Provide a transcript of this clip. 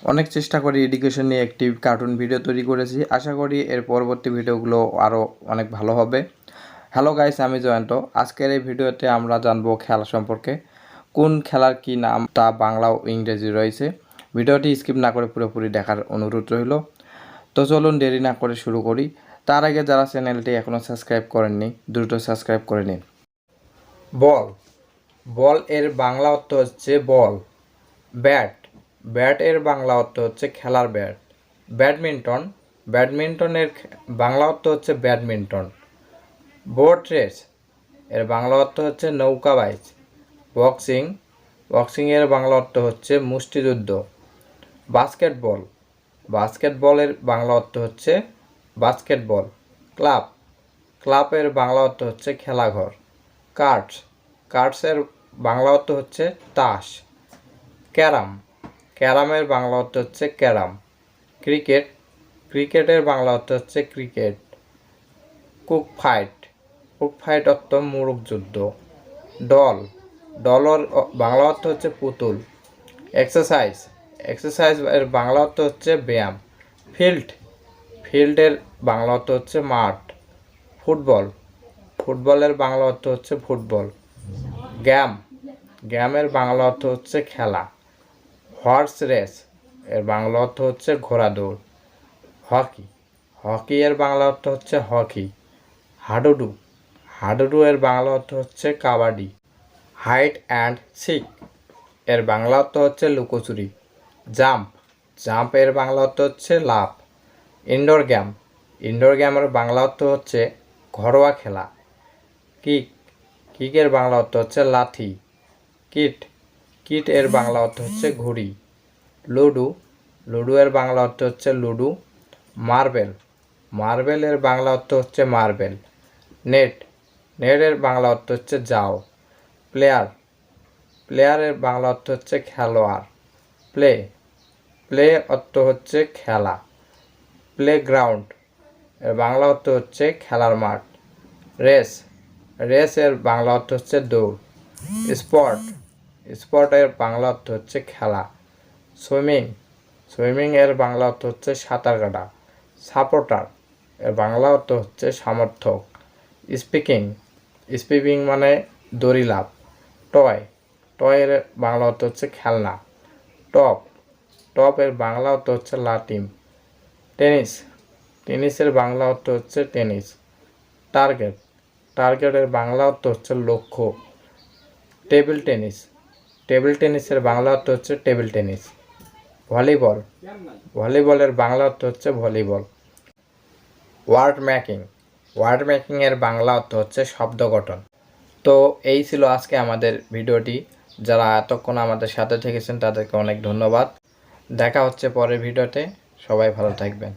অনেক চেষ্টা করে এডুকেশন নিয়ে একটি কার্টুন ভিডিও তৈরি করেছি। আশা করি এর পরবর্তী ভিডিওগুলো আরও অনেক ভালো হবে। হ্যালো গাইস, আমি জয়ন্ত। আজকের এই ভিডিওতে আমরা জানবো খেলা সম্পর্কে। কোন খেলার কি নাম তা বাংলা ও ইংরেজি রয়েছে। ভিডিওটি স্কিপ না করে পুরোপুরি দেখার অনুরোধ রইল। তো চলুন দেরি না করে শুরু করি। তার আগে যারা চ্যানেলটি এখনও সাবস্ক্রাইব করেননি দ্রুত সাবস্ক্রাইব করে নিন। বল। বল এর বাংলা অর্থ হচ্ছে বল। ব্যাট। ব্যাট এর বাংলা অর্থ হচ্ছে খেলার ব্যাট। ব্যাডমিন্টন। ব্যাডমিন্টনের বাংলা অর্থ হচ্ছে ব্যাডমিন্টন। বোট রেস এর বাংলা অর্থ হচ্ছে নৌকা বাইচ। বক্সিং। বক্সিং এর বাংলা অর্থ হচ্ছে মুষ্টিযুদ্ধ। বাস্কেটবল। বাস্কেটবলের বাংলা অর্থ হচ্ছে বাস্কেটবল। ক্লাব। ক্লাবের বাংলা অর্থ হচ্ছে খেলাঘর। কার্ডস। কার্ডসের বাংলা অর্থ হচ্ছে তাস। ক্যারাম। ক্যারামের বাংলা অর্থ হচ্ছে ক্যারাম। ক্রিকেট। ক্রিকেটের বাংলা অর্থ হচ্ছে cricket. Cook fight. Cook fight অর্থ মুরগ যুদ্ধ। ডল। ডলর বাংলা অর্থ হচ্ছে পুতুল। এক্সারসাইজ। এক্সারসাইজ এর বাংলা অর্থ হচ্ছে ব্যায়াম। ফিল্ড। ফিল্ডের বাংলা অর্থ হচ্ছে মাঠ। ফুটবল। ফুটবলের বাংলা অর্থ হচ্ছে ফুটবল। গেম। গেমের বাংলা অর্থ হচ্ছে খেলা। হর্স রেস এর বাংলা অর্থ হচ্ছে ঘোড়া দৌড়। হকি। হকি এর বাংলা অর্থ হচ্ছে হকি। হাডুডু। হাডুডু এর বাংলা অর্থ হচ্ছে কাবাডি। হাইড অ্যান্ড সিক এর বাংলা অর্থ হচ্ছে লুকোচুরি। জাম্প। জাম্প এর বাংলা অর্থ হচ্ছে লাফ। Indoor game. ইনডোর গেমের বাংলা অর্থ হচ্ছে ঘরোয়া খেলা। কিক। কিকের বাংলা অর্থ হচ্ছে লাথি। কিট। কিট এর বাংলা অর্থ হচ্ছে ঘুড়ি। লুডু। লুডু এর বাংলা অর্থ হচ্ছে লুডু। মার্বেল। মার্বেল এর বাংলা অর্থ হচ্ছে মার্বেল। নেট। নেট এর বাংলা অর্থ হচ্ছে যাও। প্লেয়ার। প্লেয়ারের বাংলা অর্থ হচ্ছে খেলোয়াড়। প্লে। প্লে অর্থ হচ্ছে খেলা। প্লেগ্রাউন্ড এর বাংলা অর্থ হচ্ছে খেলার মাঠ। রেস। রেস এর বাংলা অর্থ হচ্ছে দৌড়। স্পট। স্পট এর বাংলা অর্থ হচ্ছে খেলা। সুইমিং। সুইমিং এর বাংলা অর্থ হচ্ছে সাঁতার কাটা। সাপোর্টার এর বাংলা অর্থ হচ্ছে সমর্থক। স্পিকিং। স্পিকিং মানে দড়ি লাফ। টয়। টয় এর বাংলা অর্থ হচ্ছে খেলনা। টপ। টপ এর বাংলা অর্থ হচ্ছে লাটিম। টেনিস। টেনিসের বাংলা অর্থ হচ্ছে টেনিস। টার্গেট। টার্গেটের বাংলা অর্থ হচ্ছে লক্ষ্য। Table tennis. টেবিল টেনিসের বাংলা অর্থ হচ্ছে টেবিল টেনিস। ভলিবল। ভলিবলের বাংলা অর্থ হচ্ছে volleyball. Word making. Word making এর বাংলা অর্থ হচ্ছে শব্দ গঠন। তো এই ছিল আজকে আমাদের ভিডিওটি। যারা এতক্ষণ আমাদের সাথে থেকেছেন তাদেরকে অনেক ধন্যবাদ। দেখা হচ্ছে পরের ভিডিওতে। সবাই ভালো থাকবেন।